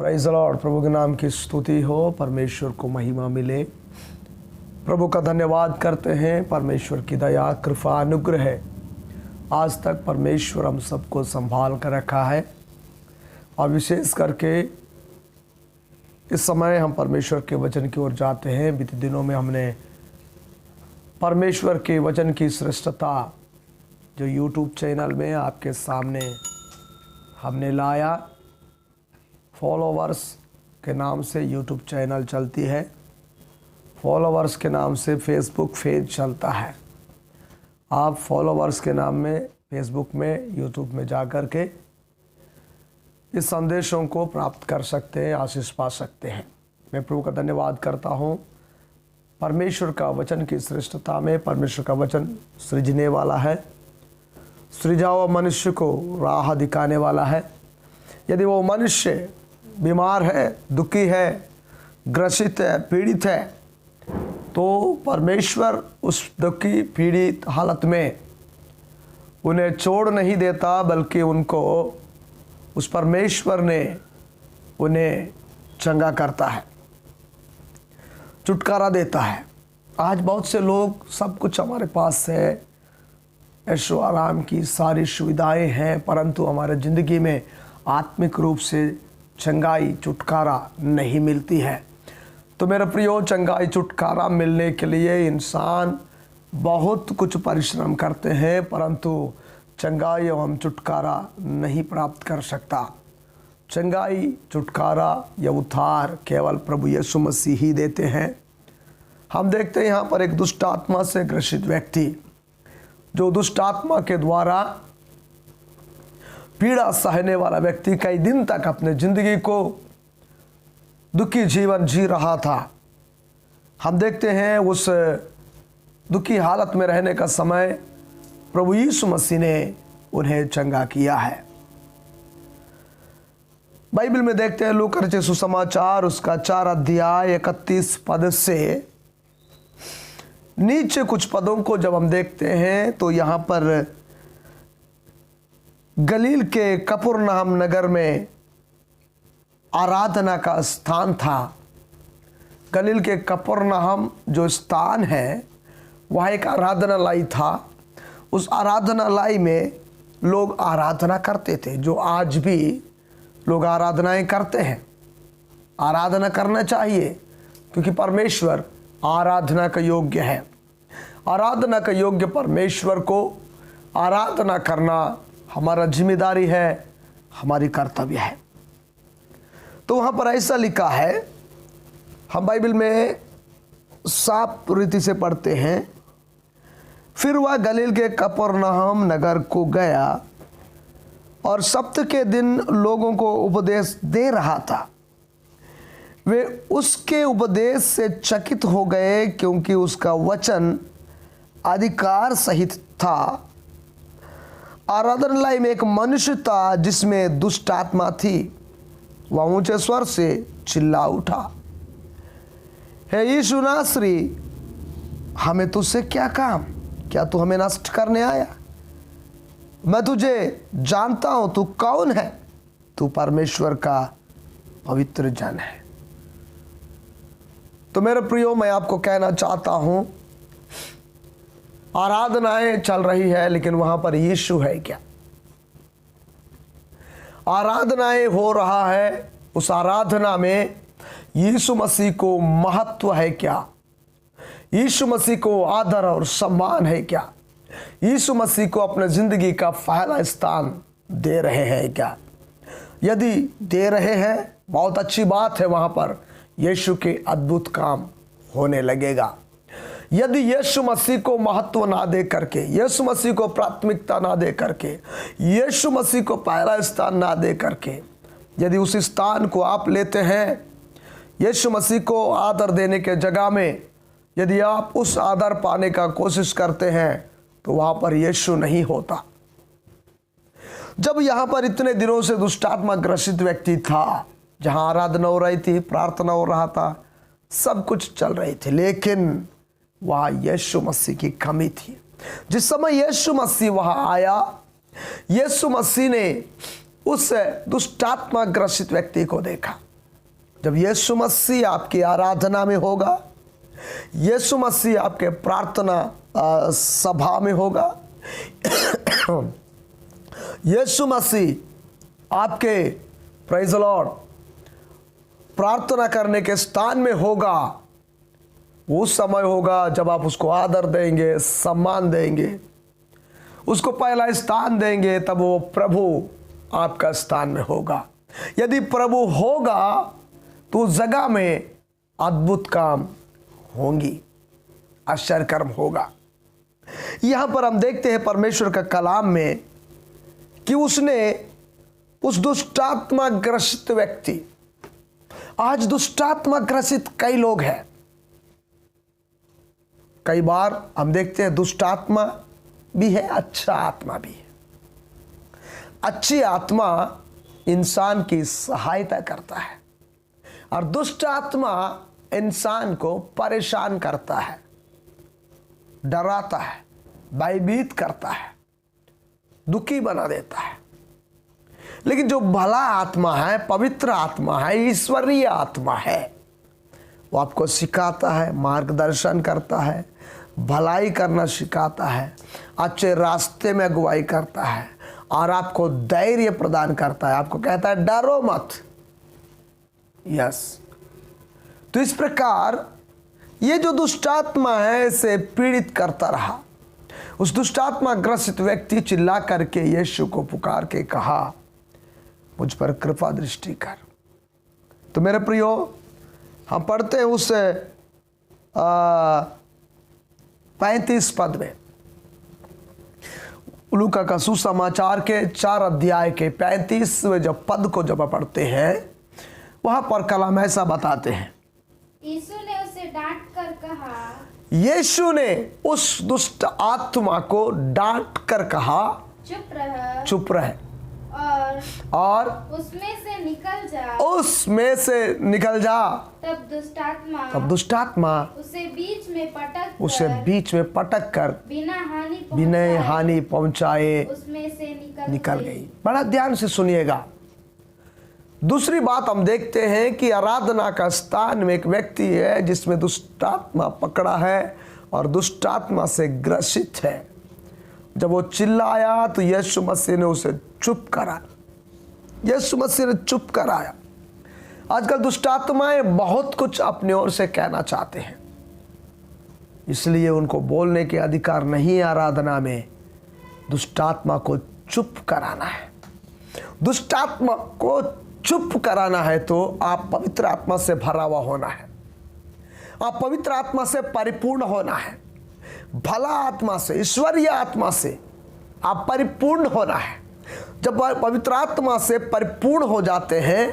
Praise the Lord. प्रभु के नाम की स्तुति हो, परमेश्वर को महिमा मिले। प्रभु का धन्यवाद करते हैं। परमेश्वर की दया कृपा अनुग्रह है, आज तक परमेश्वर हम सबको संभाल कर रखा है। और विशेष करके इस समय हम परमेश्वर के वचन की ओर जाते हैं। बीते दिनों में हमने परमेश्वर के वचन की श्रेष्ठता जो यूट्यूब चैनल में आपके सामने हमने लाया। फॉलोवर्स के नाम से यूट्यूब चैनल चलती है, फॉलोवर्स के नाम से फेसबुक पेज चलता है। आप फॉलोवर्स के नाम में फेसबुक में यूट्यूब में जा कर के इस संदेशों को प्राप्त कर सकते हैं, आशीष पा सकते हैं। मैं प्रभु का धन्यवाद करता हूँ। परमेश्वर का वचन की श्रेष्ठता में परमेश्वर का वचन सृजने वाला है, सृजा हुआ मनुष्य को राह दिखाने वाला है। यदि वो मनुष्य बीमार है, दुखी है, ग्रसित है, पीड़ित है, तो परमेश्वर उस दुखी पीड़ित हालत में उन्हें छोड़ नहीं देता, बल्कि उनको उस परमेश्वर ने उन्हें चंगा करता है, छुटकारा देता है। आज बहुत से लोग, सब कुछ हमारे पास है, ऐशो आराम की सारी सुविधाएं हैं, परंतु हमारे ज़िंदगी में आत्मिक रूप से चंगाई छुटकारा नहीं मिलती है। तो मेरा प्रियो, चंगाई छुटकारा मिलने के लिए इंसान बहुत कुछ परिश्रम करते हैं, परंतु चंगाई एवं छुटकारा नहीं प्राप्त कर सकता। चंगाई, छुटकारा या उद्धार केवल प्रभु यीशु मसीह ही देते हैं। हम देखते हैं यहाँ पर एक दुष्ट आत्मा से ग्रसित व्यक्ति, जो दुष्ट आत्मा के द्वारा पीड़ा सहने वाला व्यक्ति कई दिन तक अपने जिंदगी को दुखी जीवन जी रहा था। हम देखते हैं उस दुखी हालत में रहने का समय प्रभु यीशु मसीह ने उन्हें चंगा किया है। बाइबल में देखते हैं लूका रचित सुसमाचार उसका 4 अध्याय 31 पद से नीचे कुछ पदों को जब हम देखते हैं तो यहाँ पर गलील के कफरनहूम नगर में आराधना का स्थान था। गलील के कफरनहूम जो स्थान है वह एक आराधनालय था। उस आराधनालय में लोग आराधना करते थे, जो आज भी लोग आराधनाएं करते हैं। आराधना करना चाहिए, क्योंकि परमेश्वर आराधना का योग्य है। आराधना का योग्य परमेश्वर को आराधना करना हमारा जिम्मेदारी है, हमारी कर्तव्य है। तो वहाँ पर ऐसा लिखा है, हम बाइबल में साफ रीति से पढ़ते हैं। फिर वह गलील के कफरनहूम नगर को गया और सप्ताह के दिन लोगों को उपदेश दे रहा था। वे उसके उपदेश से चकित हो गए, क्योंकि उसका वचन अधिकार सहित था। आराधनालय में एक मनुष्य था जिसमें दुष्ट आत्मा थी। वह ऊंचे स्वर से चिल्ला उठा, हे यीशु नासरी, हमें तुझसे क्या काम? क्या तू हमें नष्ट करने आया? मैं तुझे जानता हूं, तू कौन है? तू परमेश्वर का पवित्र जन है। तो मेरे प्रियो, मैं आपको कहना चाहता हूं, आराधनाएं चल रही है, लेकिन वहां पर यीशु है क्या? आराधनाएं हो रहा है, उस आराधना में यीशु मसीह को महत्व है क्या? यीशु मसीह को आदर और सम्मान है क्या? यीशु मसीह को अपने जिंदगी का पहला स्थान दे रहे हैं क्या? यदि दे रहे हैं, बहुत अच्छी बात है। वहां पर यीशु के अद्भुत काम होने लगेगा। यदि यीशु मसीह को महत्व ना दे करके, यीशु मसीह को प्राथमिकता ना दे करके, यीशु मसीह को पहला स्थान ना दे करके, यदि उस स्थान को आप लेते हैं, यीशु मसीह को आदर देने के जगह में यदि आप उस आदर पाने का कोशिश करते हैं, तो वहां पर यीशु नहीं होता। जब यहां पर इतने दिनों से दुष्टात्मा ग्रसित व्यक्ति था, जहां आराधना हो रही थी, प्रार्थना हो रहा था, सब कुछ चल रही थी, लेकिन वहां यीशु मसीह की कमी थी। जिस समय यीशु मसीह वहां आया, यीशु मसीह ने उस दुष्टात्मा ग्रसित व्यक्ति को देखा। जब यीशु मसीह आपकी आराधना में होगा, यीशु मसीह आपके प्रार्थना सभा में होगा, यीशु मसीह आपके प्रेज़ द लॉर्ड प्रार्थना करने के स्थान में होगा, उस समय होगा जब आप उसको आदर देंगे, सम्मान देंगे, उसको पहला स्थान देंगे, तब वो प्रभु आपका स्थान में होगा। यदि प्रभु होगा तो उस जगह में अद्भुत काम होंगी, आश्चर्य कर्म होगा। यहां पर हम देखते हैं परमेश्वर का कलाम में कि उसने उस दुष्टात्मा ग्रसित व्यक्ति, आज दुष्टात्मा ग्रसित कई लोग हैं। कई बार हम देखते हैं दुष्ट आत्मा भी है, अच्छा आत्मा भी है। अच्छी आत्मा इंसान की सहायता करता है और दुष्ट आत्मा इंसान को परेशान करता है, डराता है, भयभीत करता है, दुखी बना देता है। लेकिन जो भला आत्मा है, पवित्र आत्मा है, ईश्वरीय आत्मा है, वो आपको सिखाता है, मार्गदर्शन करता है, भलाई करना सिखाता है, अच्छे रास्ते में अगुवाई करता है और आपको धैर्य प्रदान करता है। आपको कहता है डरो मत। यस, तो इस प्रकार ये जो दुष्टात्मा है इसे पीड़ित करता रहा। उस दुष्टात्मा ग्रसित व्यक्ति चिल्ला करके यीशु को पुकार के कहा, मुझ पर कृपा दृष्टि कर। तो मेरे प्रियो, हम पढ़ते हैं उस 35 पद में, लूका का सुसमाचार के 4 अध्याय के 35वें जब पद को जब पढ़ते हैं, वहां पर कलाम ऐसा बताते हैं, यीशु ने उसे डांट कर कहा, यीशु ने उस दुष्ट आत्मा को डांट कर कहा, चुप रह और उसमें से निकल जा। उसमें से निकल जा। तब दुष्टात्मा उसे बीच में पटक कर बिना हानि पहुंचाए उसमें से निकल गई। बड़ा ध्यान से सुनिएगा। दूसरी बात हम देखते हैं कि आराधना का स्थान में एक व्यक्ति है जिसमें दुष्टात्मा पकड़ा है और दुष्टात्मा से ग्रसित है। जब वो चिल्लाया तो यीशु मसीह ने उसे चुप कराया। यीशु मसीह ने चुप कराया। आजकल दुष्टात्माएं बहुत कुछ अपनी ओर से कहना चाहते हैं, इसलिए उनको बोलने के अधिकार नहीं। आराधना में दुष्टात्मा को चुप कराना है। दुष्टात्मा को चुप कराना है तो आप पवित्र आत्मा से भरा हुआ होना है, आप पवित्र आत्मा से परिपूर्ण होना है, भला आत्मा से, ईश्वरीय आत्मा से आप परिपूर्ण होना है। जब पवित्र आत्मा से परिपूर्ण हो जाते हैं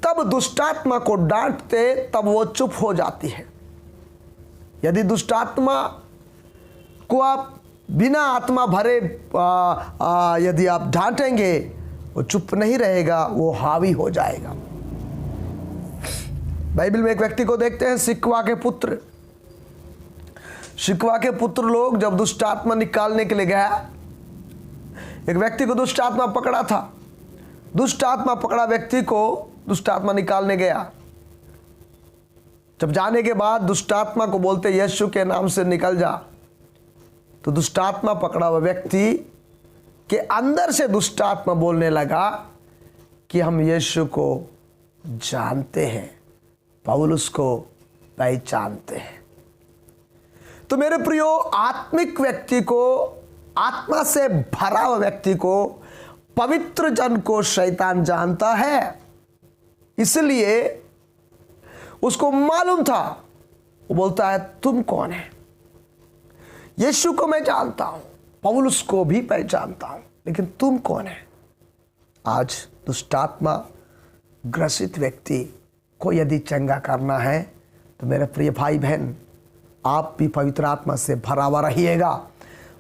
तब दुष्टात्मा को डांटते तब वो चुप हो जाती है। यदि दुष्टात्मा को आप बिना आत्मा भरे यदि आप डांटेंगे, वो चुप नहीं रहेगा, वो हावी हो जाएगा। बाइबल में एक व्यक्ति को देखते हैं, सिकवा के पुत्र। सिकवा के पुत्र लोग जब दुष्ट आत्मा निकालने के लिए गया, एक व्यक्ति को दुष्ट आत्मा पकड़ा था। दुष्ट आत्मा पकड़ा व्यक्ति को दुष्ट आत्मा निकालने गया। जब जाने के बाद दुष्ट आत्मा को बोलते यीशु के नाम से निकल जा, तो दुष्ट आत्मा पकड़ा हुआ व्यक्ति के अंदर से दुष्ट आत्मा बोलने लगा कि हम यीशु को जानते हैं, पौलुस को पहचानते हैं। तो मेरे प्रियो, आत्मिक व्यक्ति को, आत्मा से भरा हुआ व्यक्ति को, पवित्र जन को शैतान जानता है। इसलिए उसको मालूम था। वो बोलता है तुम कौन है? यीशु को मैं जानता हूं, पौलुस को भी पहचानता हूं, लेकिन तुम कौन है? आज दुष्टात्मा ग्रसित व्यक्ति को यदि चंगा करना है तो मेरे प्रिय भाई बहन, आप भी पवित्र आत्मा से भरा हुआ रहिएगा,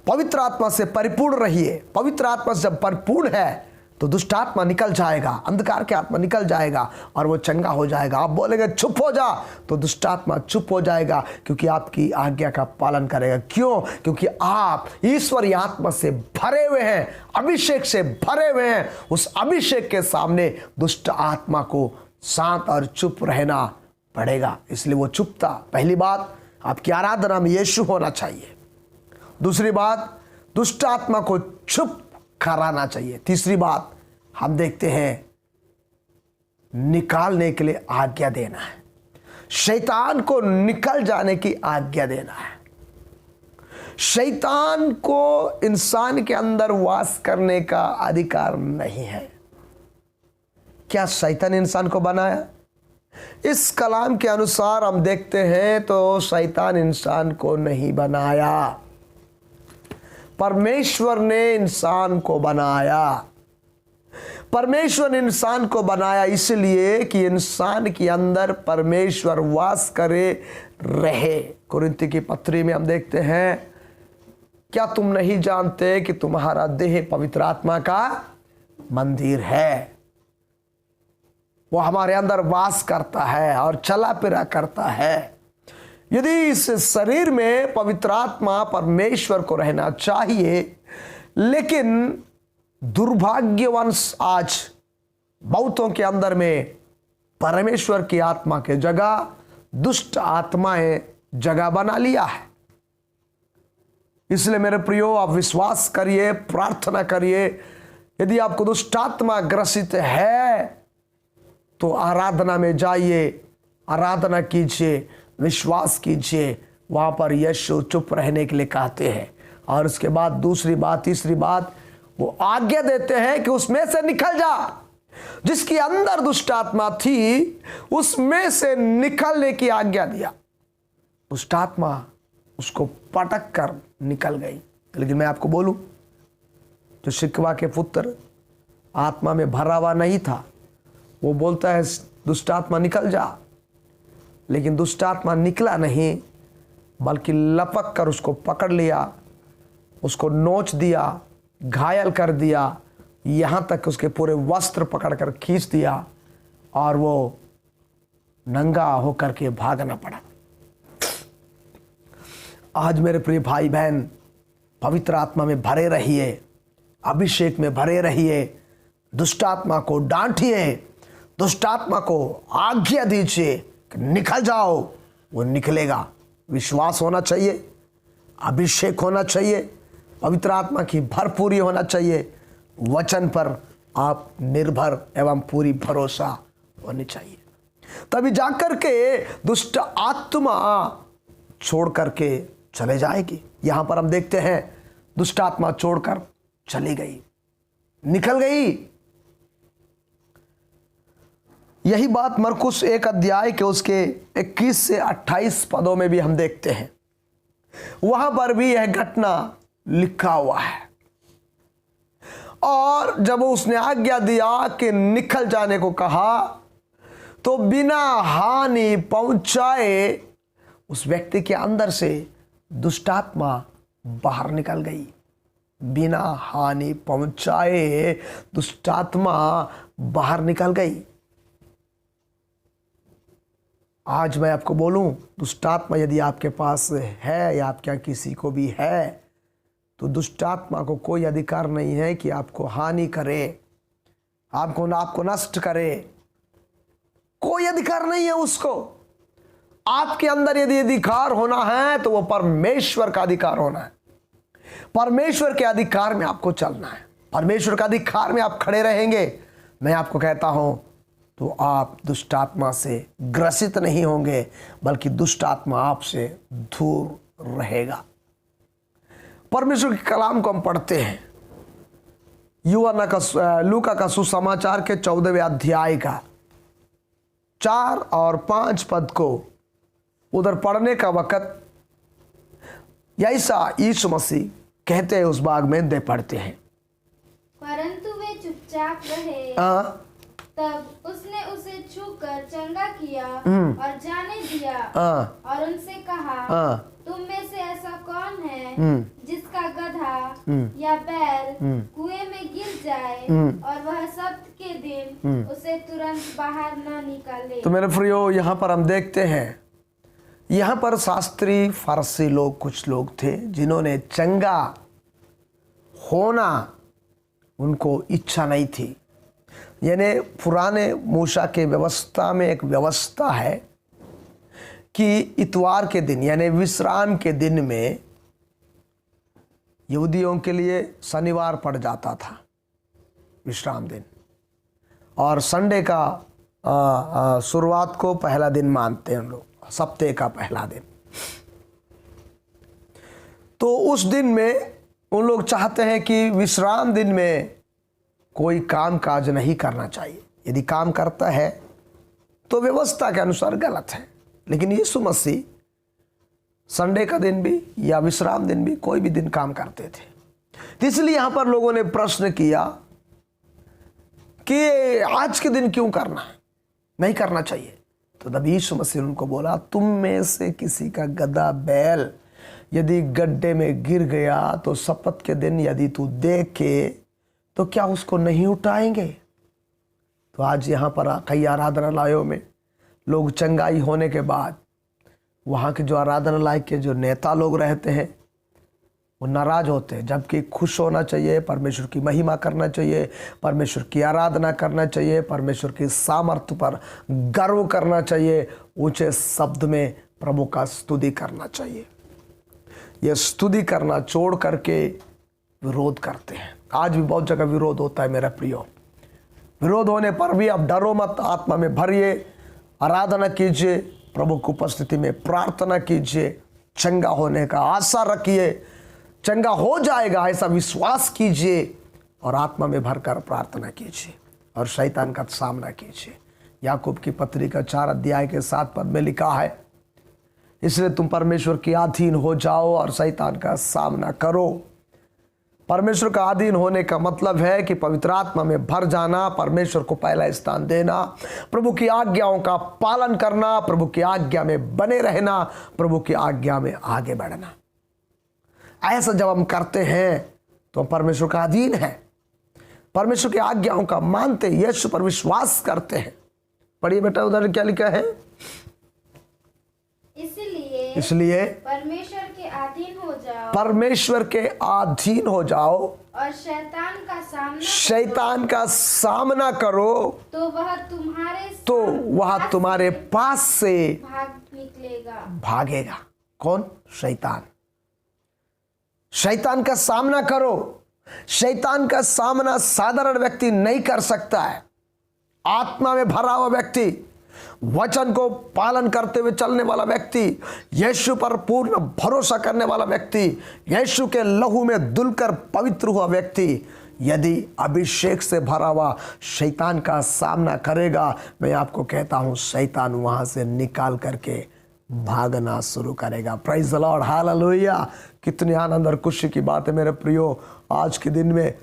पवित्र आत्मा से परिपूर्ण रहिए। पवित्र आत्मा से जब परिपूर्ण है तो दुष्ट आत्मा निकल जाएगा, अंधकार के आत्मा निकल जाएगा और वो चंगा हो जाएगा। आप बोलेंगे चुप हो जा, तो दुष्ट आत्मा चुप हो जाएगा, क्योंकि आपकी आज्ञा का पालन करेगा। क्यों? क्योंकि आप ईश्वरीय आत्मा से भरे हुए हैं, अभिषेक से भरे हुए हैं। उस अभिषेक के सामने दुष्ट आत्मा को शांत और चुप रहना पड़ेगा। इसलिए वो चुपता, पहली बात आपकी आराधना में यीशु होना चाहिए। दूसरी बात, दुष्ट आत्मा को चुप कराना चाहिए। तीसरी बात हम देखते हैं, निकालने के लिए आज्ञा देना है, शैतान को निकल जाने की आज्ञा देना है। शैतान को इंसान के अंदर वास करने का अधिकार नहीं है। क्या शैतान इंसान को बनाया? इस कलाम के अनुसार हम देखते हैं तो शैतान इंसान को नहीं बनाया, परमेश्वर ने इंसान को बनाया। परमेश्वर ने इंसान को बनाया इसलिए कि इंसान के अंदर परमेश्वर वास करे रहे। कुरिन्ती की पत्री में हम देखते हैं, क्या तुम नहीं जानते कि तुम्हारा देह पवित्र आत्मा का मंदिर है? वो हमारे अंदर वास करता है और चला फिरा करता है। यदि इस शरीर में पवित्र आत्मा परमेश्वर को रहना चाहिए, लेकिन दुर्भाग्यवश आज बहुतों के अंदर में परमेश्वर की आत्मा के जगह दुष्ट आत्माएं जगह बना लिया है। इसलिए मेरे प्रियो, आप विश्वास करिए, प्रार्थना करिए। यदि आपको दुष्ट आत्मा ग्रसित है तो आराधना में जाइए, आराधना कीजिए, विश्वास कीजिए। वहां पर यीशु चुप रहने के लिए कहते हैं। और उसके बाद दूसरी बात, तीसरी बात, वो आज्ञा देते हैं कि उसमें से निकल जा। जिसकी अंदर दुष्ट आत्मा थी उसमें से निकलने की आज्ञा दिया। दुष्ट आत्मा उसको पटक कर निकल गई। लेकिन मैं आपको बोलूं, जो शिकवा के पुत्र आत्मा में भरा हुआ नहीं था, वो बोलता है दुष्ट आत्मा निकल जा, लेकिन दुष्ट आत्मा निकला नहीं, बल्कि लपक कर उसको पकड़ लिया, उसको नोच दिया, घायल कर दिया, यहाँ तक उसके पूरे वस्त्र पकड़कर खींच दिया और वो नंगा होकर के भागना पड़ा। आज मेरे प्रिय भाई बहन, पवित्र आत्मा में भरे रहिए, अभिषेक में भरे रहिए, दुष्ट आत्मा को डांटिए, दुष्ट आत्मा को आज्ञा दीजिए कि निकल जाओ। वो निकलेगा। विश्वास होना चाहिए, अभिषेक होना चाहिए, पवित्र आत्मा की भरपूरी होना चाहिए, वचन पर आप निर्भर एवं पूरी भरोसा होनी चाहिए। तभी जाकर के दुष्ट आत्मा छोड़ करके चले जाएगी। यहां पर हम देखते हैं दुष्ट आत्मा छोड़कर चली गई, निकल गई। यही बात मरकुस 1 अध्याय के उसके 21 से 28 पदों में भी हम देखते हैं। वहां पर भी यह घटना लिखा हुआ है। और जब उसने आज्ञा दिया कि निकल जाने को कहा, तो बिना हानि पहुंचाए उस व्यक्ति के अंदर से दुष्टात्मा बाहर निकल गई। बिना हानि पहुंचाए दुष्टात्मा बाहर निकल गई। आज मैं आपको बोलूं, दुष्टात्मा यदि आपके पास है या आपके किसी को भी है, तो दुष्टात्मा को कोई अधिकार नहीं है कि आपको हानि करे, आपको नष्ट करे। कोई अधिकार नहीं है उसको। आपके अंदर यदि अधिकार होना है तो वो परमेश्वर का अधिकार होना है। परमेश्वर के अधिकार में आपको चलना है। परमेश्वर का अधिकार में आप खड़े रहेंगे, मैं आपको कहता हूं, तो आप दुष्ट आत्मा से ग्रसित नहीं होंगे, बल्कि दुष्ट आत्मा आपसे दूर रहेगा। परमेश्वर के कलाम को हम पढ़ते हैं, लूका का सुसमाचार के 14वें अध्याय का 4 और 5 पद को उधर पढ़ने का वक्त ऐसा यीशु मसीह कहते हैं, उस भाग में दे पढ़ते हैं। परंतु वे चुपचाप रहे। तब उसने उसे छूकर चंगा किया और जाने दिया और उनसे कहा, तुम में से ऐसा कौन है जिसका गधा या बैल कुएं में गिर जाए और वह सब्त के दिन उसे तुरंत बाहर न निकाले। तो मेरे प्रियो, यहाँ पर हम देखते हैं, यहाँ पर शास्त्री फारसी लोग, कुछ लोग थे जिन्होंने चंगा होना उनको इच्छा नहीं थी। यानी पुराने मूसा के व्यवस्था में एक व्यवस्था है कि इतवार के दिन यानी विश्राम के दिन में यहूदियों के लिए शनिवार पड़ जाता था विश्राम दिन, और संडे का शुरुआत को पहला दिन मानते हैं हम लोग, सप्ताह का पहला दिन। तो उस दिन में उन लोग चाहते हैं कि विश्राम दिन में कोई काम काज नहीं करना चाहिए। यदि काम करता है तो व्यवस्था के अनुसार गलत है, लेकिन यीशु मसीह संडे का दिन भी या विश्राम दिन भी कोई भी दिन काम करते थे। तो इसलिए यहां पर लोगों ने प्रश्न किया कि आज के दिन क्यों करना है, नहीं करना चाहिए। तो तब यीशु मसीह ने उनको बोला, तुम में से किसी का गधा बैल यदि गड्ढे में गिर गया तो सप्ताह के दिन यदि तू देखे तो क्या उसको नहीं उठाएंगे। तो आज यहाँ पर कई आराधनालयों में लोग चंगाई होने के बाद वहाँ के जो आराधनालय के जो नेता लोग रहते हैं वो नाराज होते हैं, जबकि खुश होना चाहिए, परमेश्वर की महिमा करना चाहिए, परमेश्वर की आराधना करना चाहिए, परमेश्वर की सामर्थ्य पर गर्व करना चाहिए, ऊंचे शब्द में प्रभु का स्तुति करना चाहिए। ये स्तुति करना छोड़ करके विरोध करते हैं। आज भी बहुत जगह विरोध होता है मेरा प्रियो। विरोध होने पर भी अब डरो मत, आत्मा में भरिए, आराधना कीजिए, प्रभु की उपस्थिति में प्रार्थना कीजिए, चंगा होने का आशा रखिए, चंगा हो जाएगा ऐसा विश्वास कीजिए और आत्मा में भरकर प्रार्थना कीजिए और शैतान का सामना कीजिए। याकूब की पत्री का 4 अध्याय के 7 पद में लिखा है, इसलिए तुम परमेश्वर के अधीन हो जाओ और शैतान का सामना करो। परमेश्वर का अधीन होने का मतलब है कि पवित्र आत्मा में भर जाना, परमेश्वर को पहला स्थान देना, प्रभु की आज्ञाओं का पालन करना, प्रभु की आज्ञा में बने रहना, प्रभु की आज्ञा में आगे बढ़ना। ऐसा जब हम करते हैं तो हम परमेश्वर का अधीन है, परमेश्वर की आज्ञाओं का मानते, यीशु पर विश्वास करते हैं। पढ़िए बेटा उधर क्या लिखा है, इसलिए परमेश्वर के अधीन हो जाओ, परमेश्वर के अधीन हो जाओ और शैतान का सामना करो तो वह तुम्हारे पास से भागेगा। कौन? शैतान। शैतान का सामना करो। शैतान का सामना साधारण व्यक्ति नहीं कर सकता है। आत्मा में भरा हुआ व्यक्ति, वचन को पालन करते हुए चलने वाला व्यक्ति, यीशु पर पूर्ण भरोसा करने वाला व्यक्ति, यीशु के लहू में धुलकर पवित्र हुआ व्यक्ति यदि अभिषेक से भरा हुआ शैतान का सामना करेगा, मैं आपको कहता हूं शैतान वहां से निकाल करके भागना शुरू करेगा। Praise the Lord, hallelujah. कितनी आनंद और खुशी की बात है मेरे प्रियो। आज के दिन में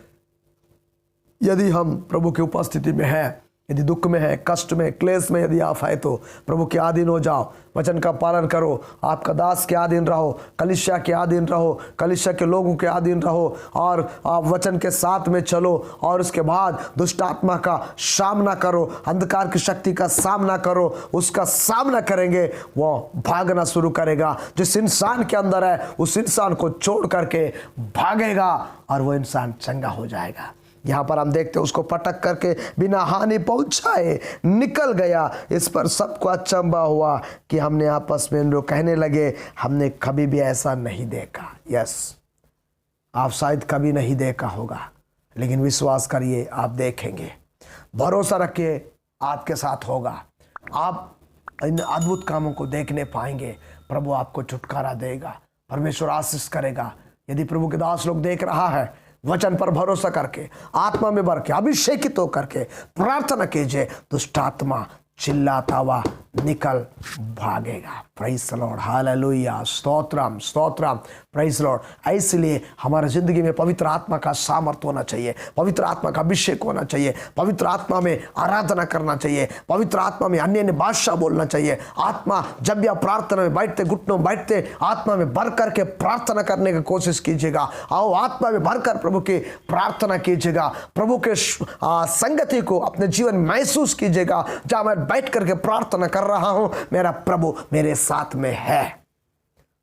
यदि हम प्रभु की उपस्थिति में हैं, यदि दुख में है, कष्ट में, क्लेश में यदि आप है तो प्रभु के अधीन हो जाओ, वचन का पालन करो, आपका दास के अधीन रहो, कलीसिया के अधीन रहो, कलीसिया के लोगों के अधीन रहो और आप वचन के साथ में चलो और उसके बाद दुष्ट आत्मा का सामना करो, अंधकार की शक्ति का सामना करो। उसका सामना करेंगे वो भागना शुरू करेगा। जिस इंसान के अंदर है उस इंसान को छोड़ करके भागेगा और वो इंसान चंगा हो जाएगा। यहाँ पर हम देखते हैं उसको पटक करके बिना हानि पहुंचाए निकल गया। इस पर सबको अचंभा हुआ कि हमने आपस में लोग कहने लगे, हमने कभी भी ऐसा नहीं देखा। यस, आप शायद कभी नहीं देखा होगा, लेकिन विश्वास करिए आप देखेंगे। भरोसा रखिए आपके साथ होगा। आप इन अद्भुत कामों को देखने पाएंगे। प्रभु आपको छुटकारा देगा, परमेश्वर आशीष करेगा। यदि प्रभु के दास लोग देख रहा है, वचन पर भरोसा करके, आत्मा में भर के, अभिषेकित होकर के प्रार्थना कीजिए, दुष्ट आत्मा चिल्लाता हुआ निकल भागेगा। Praise the Lord, hallelujah, stotram stotram, praise the Lord. इसलिए हमारे जिंदगी में पवित्र आत्मा का सामर्थ्य होना चाहिए, पवित्र आत्मा का अभिषेक होना चाहिए, पवित्र आत्मा में आराधना करना चाहिए, पवित्र आत्मा में अन्य अन्य भाषा बोलना चाहिए। आत्मा जब भी आप प्रार्थना में बैठते, घुटनों में बैठते, आत्मा में भर करके प्रार्थना करने की कोशिश कीजिएगा। आओ आत्मा में भरकर प्रभु की प्रार्थना कीजिएगा, प्रभु के संगति को अपने जीवन महसूस कीजिएगा। जहाँ मैं बैठ करके प्रार्थना कर रहा हूं, मेरा प्रभु मेरे साथ में है।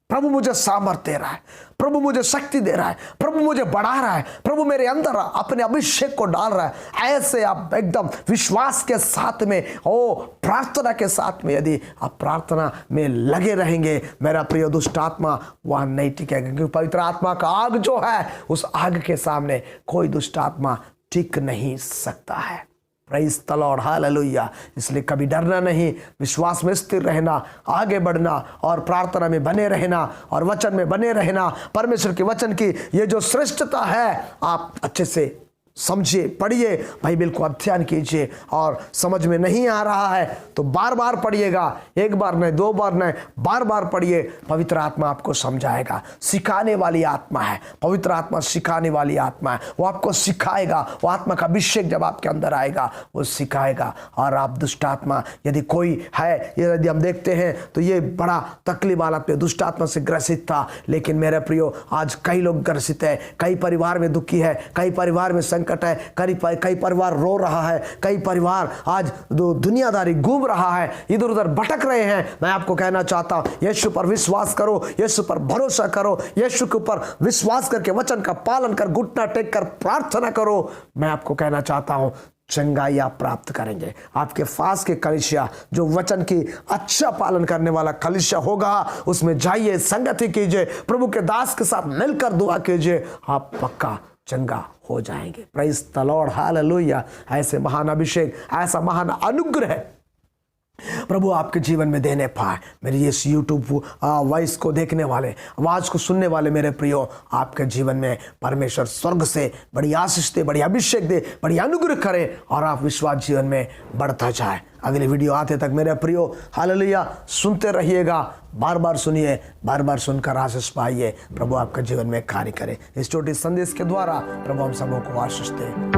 प्रभु मुझे सामर्थ्य दे रहा है, प्रभु मुझे शक्ति दे रहा है, प्रभु मुझे बढ़ा रहा है, प्रभु मेरे अंदर अपने अभिषेक को डाल रहा है। ऐसे आप एकदम विश्वास के साथ में, प्रार्थना के साथ में यदि आप प्रार्थना में लगे रहेंगे, मेरा प्रिय, दुष्ट आत्मा वहां नहीं टिकेगा, क्योंकि पवित्र आत्मा का आग जो है, उस आग के सामने कोई दुष्ट आत्मा टिक नहीं सकता है। Praise the Lord, hallelujah. इसलिए कभी डरना नहीं, विश्वास में स्थिर रहना, आगे बढ़ना और प्रार्थना में बने रहना और वचन में बने रहना। परमेश्वर के वचन की ये जो श्रेष्ठता है, आप अच्छे से समझिए, पढ़िए, बाइबल को अध्ययन कीजिए। और समझ में नहीं आ रहा है तो बार बार पढ़िएगा, एक बार नहीं, दो बार नहीं, बार बार पढ़िए। पवित्र आत्मा आपको समझाएगा। सिखाने वाली आत्मा है, पवित्र आत्मा सिखाने वाली आत्मा है। वो आपको सिखाएगा, वो आत्मा का अभिषेक जब आपके अंदर आएगा वो सिखाएगा। और आप दुष्ट आत्मा यदि कोई है, यदि हम देखते हैं तो ये बड़ा तकलीफ वाला पे दुष्ट आत्मा से ग्रसित था, लेकिन मेरे प्रियो, आज कई लोग ग्रसित है, कई परिवार में दुखी है, कई परिवार में संकट है, कई परिवार रो रहा है, कई परिवार आज दुनियादारी घूम रहा है, इधर उधर भटक रहे हैं। मैं आपको कहना चाहता हूं, यीशु पर विश्वास करो, यीशु पर भरोसा करो, यीशु के ऊपर विश्वास करके वचन का पालन कर, घुटना टेक कर प्रार्थना करो। मैं आपको कहना चाहता हूं, चंगाई आप प्राप्त करेंगे। आपके पास के कलीसिया जो वचन की अच्छा पालन करने वाला कलीसिया होगा, उसमें जाइए, संगति कीजिए, प्रभु के दास के साथ मिलकर दुआ कीजिए, आप पक्का चंगा हो जाएंगे। Praise the Lord, hallelujah. ऐसे महान अभिषेक, ऐसा महान अनुग्रह प्रभु आपके जीवन में देने पाए। मेरी इस यूट्यूब वॉइस को देखने वाले, आवाज़ को सुनने वाले मेरे प्रियो, आपके जीवन में परमेश्वर स्वर्ग से बड़ी आशीष दे, बड़ी अभिषेक दे, बड़ी अनुग्रह करे और आप विश्वास जीवन में बढ़ता जाए। अगले वीडियो आते तक मेरे प्रियो, हालेलुया, सुनते रहिएगा, बार बार सुनिए, बार बार सुनकर आशीष पाइए। प्रभु आपके जीवन में कार्य करे। इस छोटे संदेश के द्वारा प्रभु हम सबों को आशीष दे।